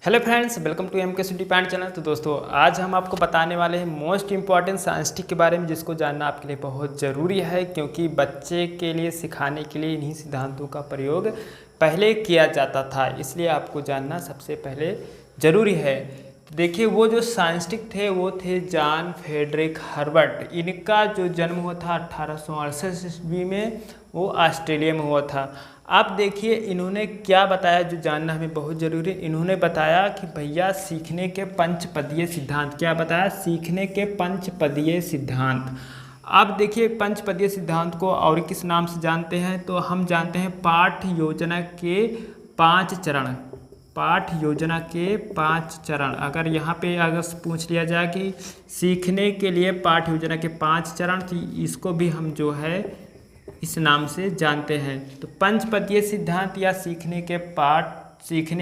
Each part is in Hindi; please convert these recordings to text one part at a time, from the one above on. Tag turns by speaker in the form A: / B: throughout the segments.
A: Hello friends, welcome to M K city pant channel. तो दोस्तों, आज हम आपको बताने वाले हैं मोस्ट इंपॉर्टेंट साइंटिस्ट के बारे में, जिसको जानना आपके लिए बहुत ज़रूरी है, क्योंकि बच्चे के लिए सिखाने के लिए इन्हीं सिद्धांतों का प्रयोग पहले किया जाता था, इसलिए आपको जानना सबसे पहले ज़रूरी है। तो देखिए, वो जो साइंटिस्ट थे वो थे जॉन फ्रेडरिक हर्बर्ट। इनका जो जन्म हुआ था 1868 ईस्वी में, वो ऑस्ट्रेलिया में हुआ था। आप देखिए इन्होंने क्या बताया जो जानना हमें बहुत ज़रूरी है। इन्होंने बताया कि भैया सीखने के पंचपदीय सिद्धांत। क्या बताया? सीखने के पंचपदीय सिद्धांत। आप देखिए पंचपदीय सिद्धांत को और किस नाम से जानते हैं, तो हम जानते हैं पाठ योजना के 5 चरण। पाठ योजना के 5 चरण। अगर यहाँ पे अगर पूछ लिया जाए कि सीखने के लिए पाठ योजना के 5 चरण, तो इसको भी हम जो है इस नाम से जानते हैं। तो पंचपदीय सिद्धांत या सीखने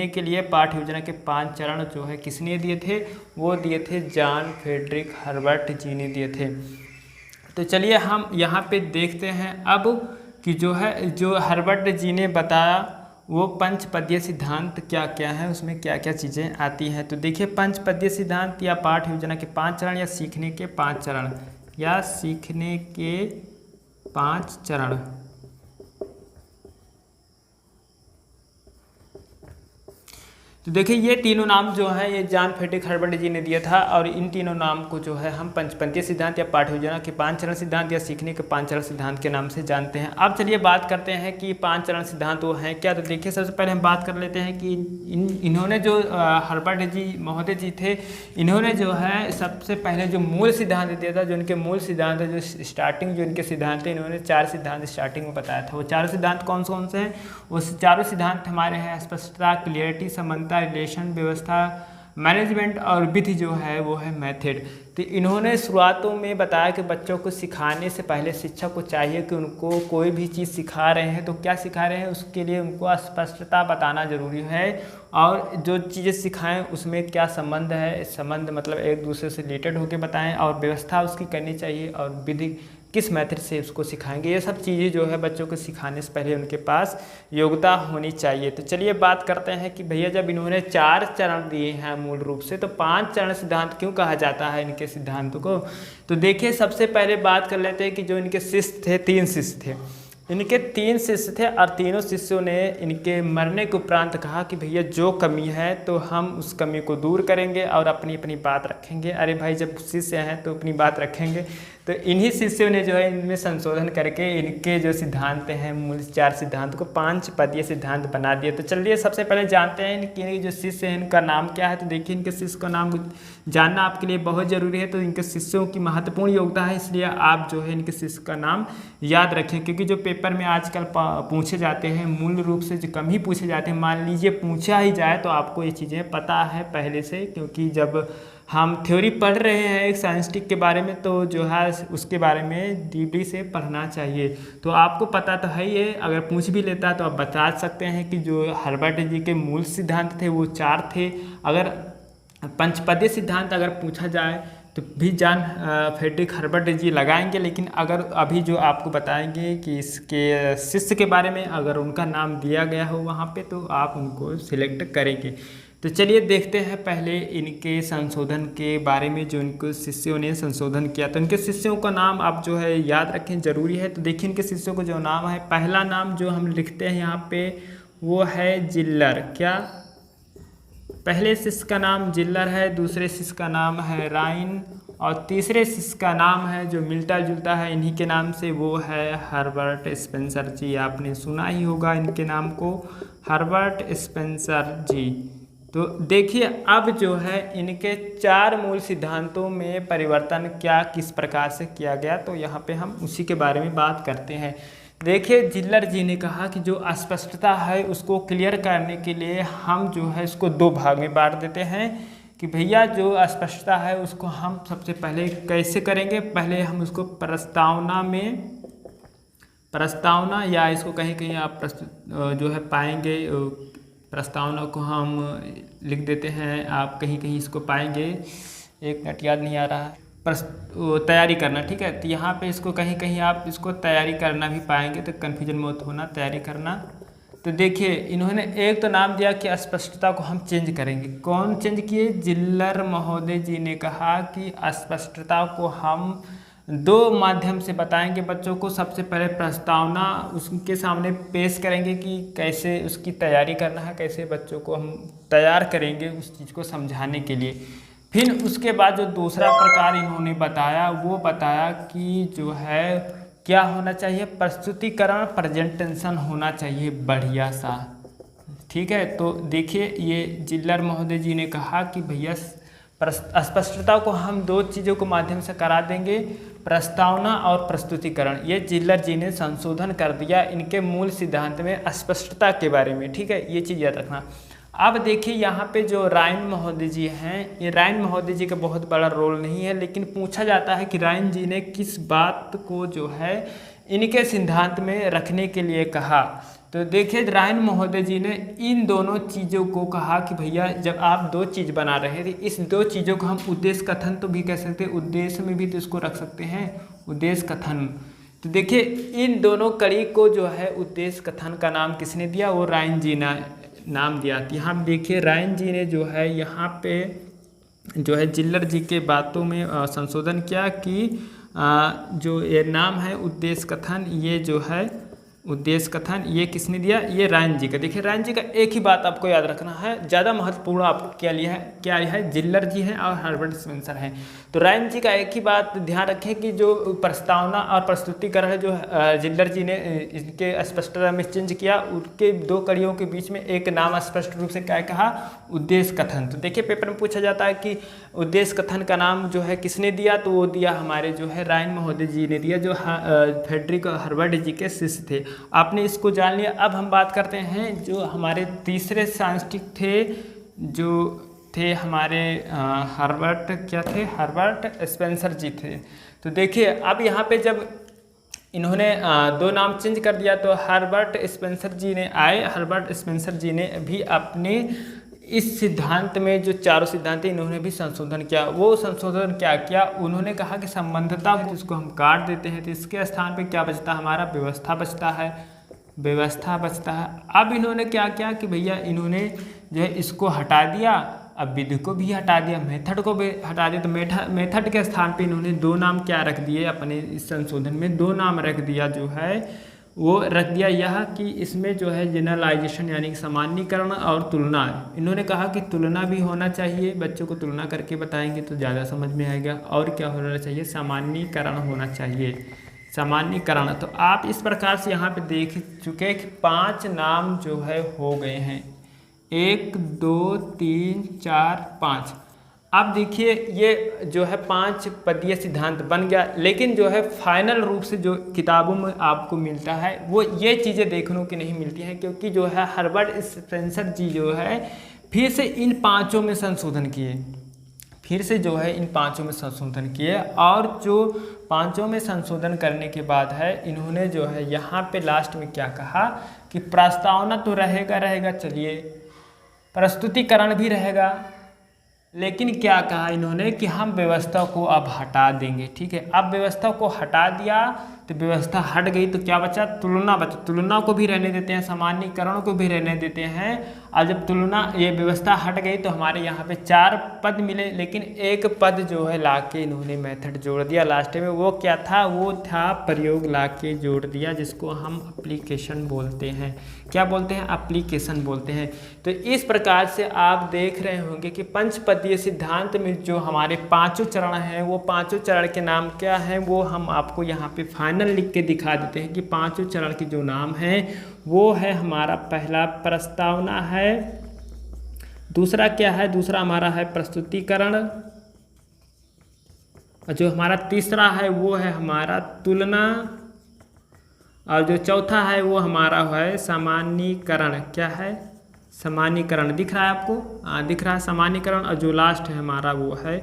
A: के लिए पाठ योजना के 5 चरण जो है किसने दिए थे? वो दिए थे जॉन फ्रेडरिक हर्बर्ट जी ने दिए थे। तो चलिए हम यहाँ पे देखते हैं अब कि जो हर्बर्ट जी ने बताया वो पंचपदीय सिद्धांत क्या क्या है, उसमें क्या क्या चीज़ें आती हैं। तो देखिए, पंचपदीय सिद्धांत या पाठ योजना के 5 चरण या सीखने के 5 चरण या सीखने के 5 चरण। तो देखिए, ये तीनों नाम जो है ये जॉन फ्रेडरिक हर्बर्ट जी ने दिया था, और इन तीनों नाम को जो है हम पंचपदीय सिद्धांत या पाठ योजना के 5 चरण सिद्धांत या सीखने के 5 चरण सिद्धांत के नाम से जानते हैं। अब चलिए बात करते हैं कि 5 चरण सिद्धांत वो हैं क्या। तो देखिए, सबसे पहले हम बात कर लेते हैं कि इन्होंने जो हर्बर्ट जी महोदय जी थे, इन्होंने जो है सबसे पहले जो मूल सिद्धांत दिया था, जो इनके मूल सिद्धांत है, जो स्टार्टिंग जो इनके सिद्धांत थे, इन्होंने 4 सिद्धांत स्टार्टिंग में बताया था। वो 4 सिद्धांत कौन कौन से हैं? वो चारों सिद्धांत हमारे हैं स्पष्टता, क्लियरिटी, समानता, रिलेशन, व्यवस्था, मैनेजमेंट और विधि जो है वो है मेथड। तो इन्होंने शुरुआतों में बताया कि बच्चों को सिखाने से पहले शिक्षक को चाहिए कि उनको कोई भी चीज़ सिखा रहे हैं तो क्या सिखा रहे हैं, उसके लिए उनको स्पष्टता बताना जरूरी है, और जो चीज़ें सिखाएं उसमें क्या संबंध है, संबंध मतलब एक दूसरे से रिलेटेड होकर बताएं, और व्यवस्था उसकी करनी चाहिए, और विधि किस मेथड से उसको सिखाएंगे। ये सब चीज़ें जो है बच्चों को सिखाने से पहले उनके पास योग्यता होनी चाहिए। तो चलिए बात करते हैं कि भैया जब इन्होंने 4 चरण दिए हैं मूल रूप से, तो 5 चरण सिद्धांत क्यों कहा जाता है इनके सिद्धांतों को? तो देखिए, सबसे पहले बात कर लेते हैं कि जो इनके शिष्य थे, 3 शिष्य थे। इनके 3 शिष्य थे, और तीनों शिष्यों ने इनके मरने के उपरांत कहा कि भैया जो कमी है तो हम उस कमी को दूर करेंगे और अपनी अपनी बात रखेंगे। अरे भाई, जब शिष्य हैं तो अपनी बात रखेंगे। तो इन्हीं शिष्यों ने जो है इनमें संशोधन करके इनके जो सिद्धांत हैं, मूल 4 सिद्धांत को 5 पदीय सिद्धांत बना दिए। तो चलिए सबसे पहले जानते हैं इनके जो शिष्य हैं इनका नाम क्या है। तो देखिए, इनके शिष्य का नाम जानना आपके लिए बहुत ज़रूरी है। तो इनके शिष्यों की महत्वपूर्ण योग्यता है, इसलिए आप जो है इनके शिष्य का नाम याद रखें, क्योंकि जो पेपर में आजकल पूछे जाते हैं मूल रूप से जो कम ही पूछे जाते हैं। मान लीजिए पूछा ही जाए तो आपको ये चीज़ें पता है पहले से, क्योंकि जब हम थ्योरी पढ़ रहे हैं एक साइंटिस्ट के बारे में तो जो है उसके बारे में डीपली से पढ़ना चाहिए। तो आपको पता तो है ये, अगर पूछ भी लेता तो आप बता सकते हैं कि जो हर्बर्ट जी के मूल सिद्धांत थे वो 4 थे। अगर पंचपदीय सिद्धांत अगर पूछा जाए तो भी जॉन फ्रेडरिक हर्बर्ट जी लगाएंगे, लेकिन अगर अभी जो आपको बताएंगे कि इसके शिष्य के बारे में अगर उनका नाम दिया गया हो वहाँ पे, तो आप उनको सिलेक्ट करेंगे। तो चलिए देखते हैं पहले इनके संशोधन के बारे में, जो इनको शिष्यों ने संशोधन किया। तो इनके शिष्यों का नाम आप जो है याद रखें, जरूरी है। तो देखिए, इनके शिष्यों को जो नाम है, पहला नाम जो हम लिखते हैं यहाँ पे वो है जिल्लर। क्या? पहले शिष्य का नाम जिल्लर है, दूसरे शिष्य का नाम है राइन, और तीसरे शिष्य का नाम है जो मिलता जुलता है इन्हीं के नाम से, वो है हर्बर्ट स्पेंसर जी। आपने सुना ही होगा इनके नाम को, हर्बर्ट स्पेंसर जी। तो देखिए, अब जो है इनके 4 मूल सिद्धांतों में परिवर्तन क्या किस प्रकार से किया गया, तो यहाँ पे हम उसी के बारे में बात करते हैं। देखिए, जिल्लर जी ने कहा कि जो अस्पष्टता है उसको क्लियर करने के लिए हम जो है इसको 2 भाग में बांट देते हैं कि भैया जो अस्पष्टता है उसको हम सबसे पहले कैसे करेंगे। पहले हम उसको प्रस्तावना या इसको कहीं कहीं आप जो है पाएंगे, प्रस्तावना को हम लिख देते हैं, आप कहीं कहीं इसको पाएंगे, एक मिनट याद नहीं आ रहा है, तैयारी करना। ठीक है, तो यहाँ पे इसको कहीं कहीं आप इसको तैयारी करना भी पाएंगे, तो कन्फ्यूजन मत होना, तैयारी करना। तो देखिए इन्होंने एक तो नाम दिया कि अस्पष्टता को हम चेंज करेंगे। कौन चेंज किए? जिल्लर महोदय जी ने कहा कि अस्पष्टता को हम दो माध्यम से बताएंगे बच्चों को। सबसे पहले प्रस्तावना उसके सामने पेश करेंगे कि कैसे उसकी तैयारी करना है, कैसे बच्चों को हम तैयार करेंगे उस चीज़ को समझाने के लिए। फिर उसके बाद जो दूसरा प्रकार इन्होंने बताया वो बताया कि जो है क्या होना चाहिए, प्रस्तुतिकरण, प्रेजेंटेशन होना चाहिए बढ़िया सा। ठीक है, तो देखिए ये जिल्लर महोदय जी ने कहा कि भैया अस्पष्टता को हम दो चीज़ों के माध्यम से करा देंगे, प्रस्तावना और प्रस्तुतिकरण। ये जिल्लर जी ने संशोधन कर दिया इनके मूल सिद्धांत में अस्पष्टता के बारे में। ठीक है, ये चीज़ याद रखना। अब देखिए यहाँ पे जो राइन महोदय जी हैं, ये राइन महोदय जी का बहुत बड़ा रोल नहीं है, लेकिन पूछा जाता है कि राइन जी ने किस बात को जो है इनके सिद्धांत में रखने के लिए कहा। तो देखिए राइन महोदय जी ने इन दोनों चीज़ों को कहा कि भैया जब आप दो चीज़ बना रहे थे, इस दो चीज़ों को हम उद्देश्य कथन तो भी कह सकते हैं, उद्देश्य में भी तो इसको रख सकते हैं, उद्देश्य कथन। तो देखिए इन दोनों कड़ी को जो है उद्देश्य कथन का नाम किसने दिया? वो राइन जी ने नाम दिया। यहाँ देखिए राइन जी ने जो है यहाँ पे जो है जिल्लर जी के बातों में संशोधन किया कि जो ये नाम है उद्देश्य कथन, ये जो है उद्देश्य कथन ये किसने दिया? ये राइन जी का। देखिए राइन जी का एक ही बात आपको याद रखना है, ज़्यादा महत्वपूर्ण आपको क्या है जिल्लर जी हैं और हर्बर्ट स्पेंसर हैं। तो राइन जी का एक ही बात ध्यान रखें कि जो प्रस्तावना और प्रस्तुतिकरण है जो जिल्लर जी ने इनके स्पष्टता में चेंज किया, उनके दो कड़ियों के बीच में एक नाम स्पष्ट रूप से क्या कहा? उद्देश्य कथन। तो देखिए पेपर में पूछा जाता है कि उद्देश्य कथन का नाम जो है किसने दिया? तो वो दिया हमारे जो है राइन महोदय जी ने दिया, जो फ्रेडरिक हर्बर्ट जी के शिष्य थे। आपने इसको जान लिया। अब हम बात करते हैं जो हमारे तीसरे साइंटिस्ट थे, जो थे हमारे हर्बर्ट क्या थे? हर्बर्ट स्पेंसर जी थे। तो देखिए अब यहाँ पे जब इन्होंने दो नाम चेंज कर दिया तो हर्बर्ट स्पेंसर जी ने आए। हर्बर्ट स्पेंसर जी ने भी अपने इस सिद्धांत में जो चारों सिद्धांत हैं इन्होंने भी संशोधन किया। वो संशोधन क्या किया? उन्होंने कहा कि संबंधता को इसको हम काट देते हैं तो इसके स्थान पे क्या बचता है? हमारा व्यवस्था बचता है, व्यवस्था बचता है। अब इन्होंने क्या किया कि भैया इन्होंने जो है इसको हटा दिया, अब विधि को भी हटा दिया, मेथड को भी हटा दिया। तो मेथड के स्थान पे इन्होंने दो नाम क्या रख दिए? अपने इस संशोधन में दो नाम रख दिया, जो है वो रख दिया यह कि इसमें जो है जनरलाइजेशन यानी कि सामान्यीकरण और तुलना। इन्होंने कहा कि तुलना भी होना चाहिए, बच्चों को तुलना करके बताएंगे तो ज़्यादा समझ में आएगा। और क्या होना चाहिए? सामान्यीकरण होना चाहिए, सामान्यीकरण। तो आप इस प्रकार से यहाँ पे देख चुके कि 5 नाम जो है हो गए हैं, 1 2 3 4 5। अब देखिए ये जो है 5 पदीय सिद्धांत बन गया, लेकिन जो है फाइनल रूप से जो किताबों में आपको मिलता है वो ये चीज़ें देखने को नहीं मिलती हैं, क्योंकि जो है हर्बर्ट स्पेंसर जी जो है फिर से इन पांचों में संशोधन किए, फिर से जो है इन पांचों में संशोधन किए। और जो पांचों में संशोधन करने के बाद है इन्होंने जो है यहाँ पे लास्ट में क्या कहा कि प्रस्तावना तो रहेगा, चलिए प्रस्तुतिकरण भी रहेगा, लेकिन क्या कहा इन्होंने कि हम व्यवस्था को अब हटा देंगे। ठीक है, अब व्यवस्था को हटा दिया तो व्यवस्था हट गई तो क्या बचा? तुलना बचा। तुलना को भी रहने देते हैं, सामान्यीकरण को भी रहने देते हैं। और जब तुलना ये व्यवस्था हट गई तो हमारे यहाँ पे 4 पद मिले, लेकिन एक पद जो है लाके इन्होंने मेथड जोड़ दिया लास्ट में। वो क्या था? वो था प्रयोग लाके जोड़ दिया, जिसको हम एप्लीकेशन बोलते हैं। क्या बोलते हैं? एप्लीकेशन बोलते हैं। तो इस प्रकार से आप देख रहे होंगे कि पंचपदीय सिद्धांत में जो हमारे 5 चरण हैं वो 5 चरण के नाम क्या हैं वो हम आपको यहाँ पे फाइनल लिख के दिखा देते हैं कि 5 चरण के जो नाम हैं वो है हमारा पहला प्रस्तावना है, दूसरा क्या है? दूसरा हमारा है प्रस्तुतिकरण, और जो हमारा तीसरा है वो है हमारा तुलना, और जो चौथा है वो हमारा है सामान्यीकरण। क्या है? सामान्यीकरण। दिख रहा है आपको? दिख रहा है सामान्यीकरण। और जो लास्ट है हमारा वो है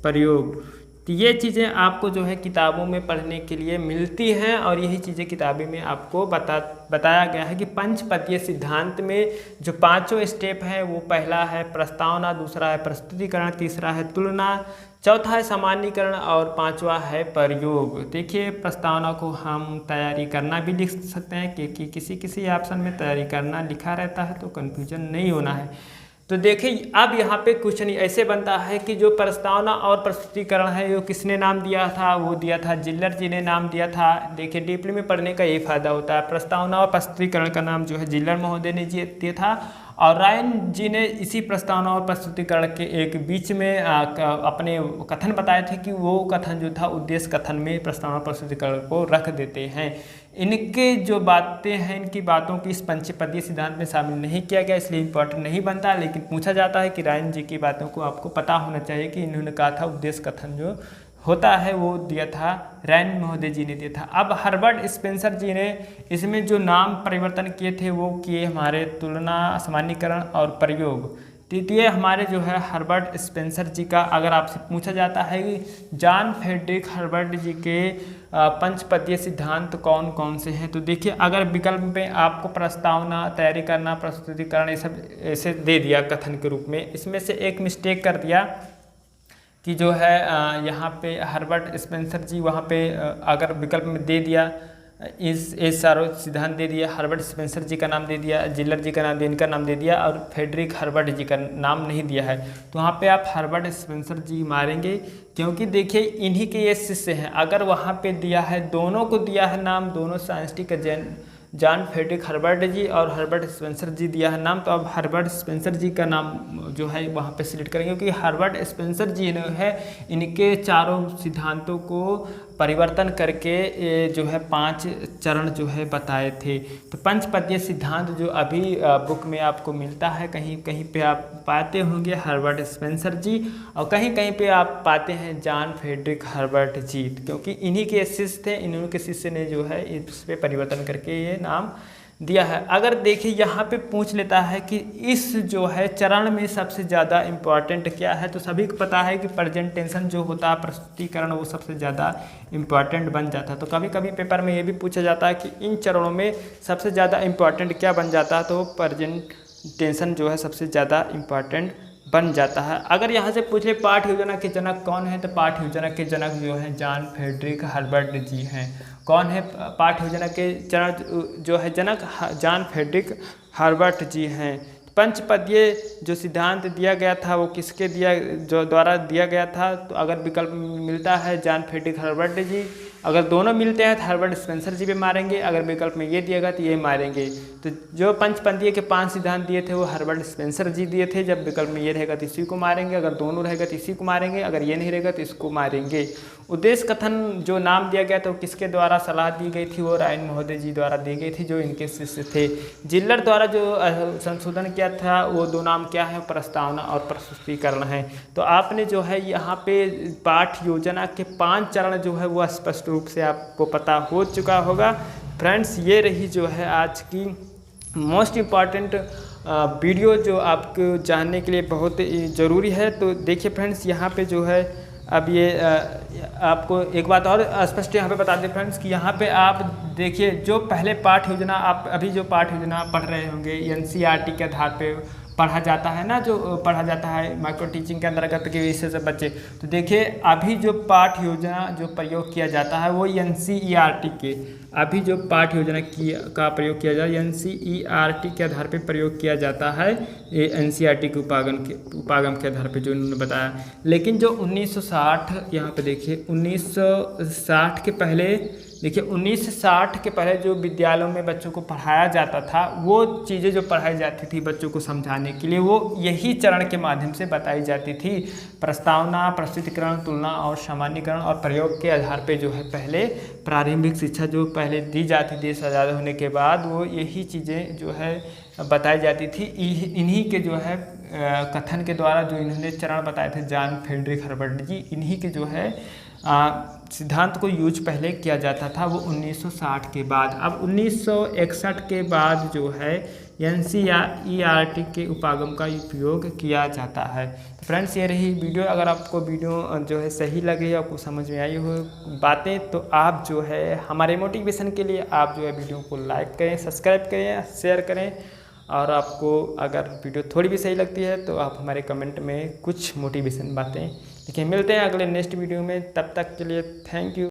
A: प्रयोग। तो ये चीज़ें आपको जो है किताबों में पढ़ने के लिए मिलती हैं और यही चीज़ें किताबें में आपको बताया गया है कि पंचपदीय सिद्धांत में जो पांचों स्टेप हैं वो पहला है प्रस्तावना, दूसरा है प्रस्तुतिकरण, तीसरा है तुलना, चौथा है सामान्यीकरण और पांचवा है प्रयोग। देखिए प्रस्तावना को हम तैयारी करना भी लिख सकते हैं क्योंकि किसी ऑप्शन में तैयारी करना लिखा रहता है तो कन्फ्यूजन नहीं होना है। तो देखिए अब यहाँ पे क्वेश्चन ऐसे बनता है कि जो प्रस्तावना और प्रस्तुतिकरण है वो किसने नाम दिया था, वो दिया था जिल्लर जी ने नाम दिया था। देखिए डीपली में पढ़ने का ये फायदा होता है, प्रस्तावना और प्रस्तुतिकरण का नाम जो है जिल्लर महोदय ने दिया था और रायन जी ने इसी प्रस्तावना और प्रस्तुतिकरण के एक बीच में अपने कथन बताए थे कि वो कथन जो था उद्देश्य कथन में प्रस्तावना प्रस्तुतिकरण को रख देते हैं। इनके जो बातें हैं इनकी बातों की इस पंचपदीय सिद्धांत में शामिल नहीं किया गया, इसलिए इम्पोर्टेंट नहीं बनता, लेकिन पूछा जाता है कि रायन जी की बातों को आपको पता होना चाहिए कि इन्होंने कहा था उद्देश्य कथन जो होता है वो दिया था रायन महोदय जी ने दिया था। अब हर्बर्ट स्पेंसर जी ने इसमें जो नाम परिवर्तन किए थे वो किए हमारे तुलना, सामान्यीकरण और प्रयोग। तृतीय हमारे जो है हर्बर्ट स्पेंसर जी का अगर आपसे पूछा जाता है कि जॉन फ्रेडरिक हर्बर्ट जी के पंचपदीय सिद्धांत कौन कौन से हैं, तो देखिए अगर विकल्प में आपको प्रस्तावना, तैयारी करना, प्रस्तुतिकरण ये सब ऐसे दे दिया कथन के रूप में, इसमें से एक मिस्टेक कर दिया कि जो है यहाँ पे हर्बर्ट स्पेंसर जी वहाँ पे अगर विकल्प में दे दिया इस सारो सिद्धांत दे दिया, हर्बर्ट स्पेंसर जी का नाम दे दिया, जिल्लर जी का नाम दिया, इनका नाम दे दिया और फ्रेडरिक हर्बर्ट जी का नाम नहीं दिया है, तो वहाँ पे आप हर्बर्ट स्पेंसर जी मारेंगे क्योंकि देखिए इन्हीं के ये शिष्य हैं। अगर वहाँ पे दिया है, दोनों को दिया है नाम, दोनों साइंटिस्ट जॉन फ्रेडरिक हर्बर्ट जी और हर्बर्ट स्पेंसर जी दिया है नाम, तो अब हर्बर्ट स्पेंसर जी का नाम जो है वहाँ पे सिलेक्ट करेंगे क्योंकि हर्बर्ट स्पेंसर जी ने है इनके चारों सिद्धांतों को परिवर्तन करके जो है 5 चरण जो है बताए थे। तो पंचपदीय सिद्धांत जो अभी बुक में आपको मिलता है, कहीं कहीं पे आप पाते होंगे हर्बर्ट स्पेंसर जी और कहीं कहीं पे आप पाते हैं जॉन फ्रेडरिक हर्बर्ट जी, क्योंकि इन्हीं के शिष्य थे, इन्हीं के शिष्य ने जो है इस पे परिवर्तन करके ये नाम दिया है। अगर देखिए यहाँ पे पूछ लेता है कि इस जो है चरण में सबसे ज़्यादा इम्पॉर्टेंट क्या है, तो सभी को पता है कि प्रेजेंटेशन जो होता है, प्रस्तुतिकरण, वो सबसे ज़्यादा इम्पॉर्टेंट बन जाता है। तो कभी कभी पेपर में ये भी पूछा जाता है कि इन चरणों में सबसे ज़्यादा इम्पॉर्टेंट क्या बन जाता है, तो प्रेजेंटेशन जो है सबसे ज़्यादा इम्पॉर्टेंट बन जाता है। अगर यहाँ से पूछ ले पाठ योजना के जनक कौन है, तो पाठ योजना के जनक जो है जॉन फ्रेडरिक हर्बर्ट जी हैं। कौन है पाठ योजना के जो है जनक? जॉन फ्रेडरिक हर्बर्ट जी हैं। पंचपदीय जो सिद्धांत दिया गया था वो किसके द्वारा दिया गया था, तो अगर विकल्प मिलता है जॉन फ्रेडरिक हर्बर्ट जी, अगर दोनों मिलते हैं तो हर्बर्ट स्पेंसर जी भी मारेंगे, अगर विकल्प में ये दिएगा तो ये मारेंगे। तो जो पंचपदीय के 5 सिद्धांत दिए थे वो हर्बर्ट स्पेंसर जी दिए थे, जब विकल्प में ये रहेगा तो इसी को मारेंगे, अगर दोनों रहेगा तो इसी को मारेंगे, अगर ये नहीं रहेगा तो इसको मारेंगे। उद्देश्य कथन जो नाम दिया गया था वो किसके द्वारा सलाह दी गई थी, वो रायन महोदय जी द्वारा दी गई थी जो इनके शिष्य थे। जिल्लर द्वारा जो संशोधन किया था वो 2 नाम क्या है, प्रस्तावना और प्रस्तुतिकरण है। तो आपने जो है यहाँ पे पाठ योजना के 5 चरण जो है वो स्पष्ट रूप से आपको पता हो चुका होगा। फ्रेंड्स ये रही जो है आज की मोस्ट इम्पॉर्टेंट वीडियो जो आपको जानने के लिए बहुत ज़रूरी है। तो देखिए फ्रेंड्स यहाँ पे जो है अब ये आपको एक बात और स्पष्ट यहाँ पे बता दें फ्रेंड्स कि यहाँ पे आप देखिए जो पहले पाठ योजना आप अभी जो पाठ योजना पढ़ रहे होंगे एनसीईआरटी के आधार पे पढ़ा जाता है ना, जो पढ़ा जाता है माइक्रो टीचिंग के अंतर्गत के विषय से बच्चे, तो देखिए अभी जो पाठ योजना जो प्रयोग किया जाता है वो एनसीईआरटी के अभी जो पाठ योजना का प्रयोग किया जाए एनसीईआरटी के आधार पे प्रयोग किया जाता है, ये एनसीईआरटी के उपागम के आधार पे जो उन्होंने बताया। लेकिन जो 1960 यहाँ पे देखिए 1960 के पहले देखिए 1960 के पहले जो विद्यालयों में बच्चों को पढ़ाया जाता था वो चीज़ें जो पढ़ाई जाती थी बच्चों को समझाने के लिए वो यही चरण के माध्यम से बताई जाती थी। प्रस्तावना, प्रस्तुतिकरण, तुलना और सामान्यीकरण और प्रयोग के आधार पे जो है पहले प्रारंभिक शिक्षा जो पहले दी जाती थी देश आज़ाद होने के बाद, वो यही चीज़ें जो है बताई जाती थी। इन्हीं के जो है कथन के द्वारा जो इन्होंने चरण बताए थे जॉन फ्रेडरिक हर्बर्ट जी, इन्हीं के जो है सिद्धांत को यूज पहले किया जाता था वो 1960 के बाद। अब 1961 के बाद जो है NCERT के उपागम का उपयोग किया जाता है। तो फ्रेंड्स, ये रही वीडियो। अगर आपको वीडियो जो है सही लगे, आपको समझ में आई हो बातें, तो आप जो है हमारे मोटिवेशन के लिए आप जो है वीडियो को लाइक करें, सब्सक्राइब करें, शेयर करें। और आपको अगर वीडियो थोड़ी भी सही लगती है तो आप हमारे कमेंट में कुछ मोटिवेशन बातें लिखें। मिलते हैं अगले नेक्स्ट वीडियो में, तब तक के लिए थैंक यू।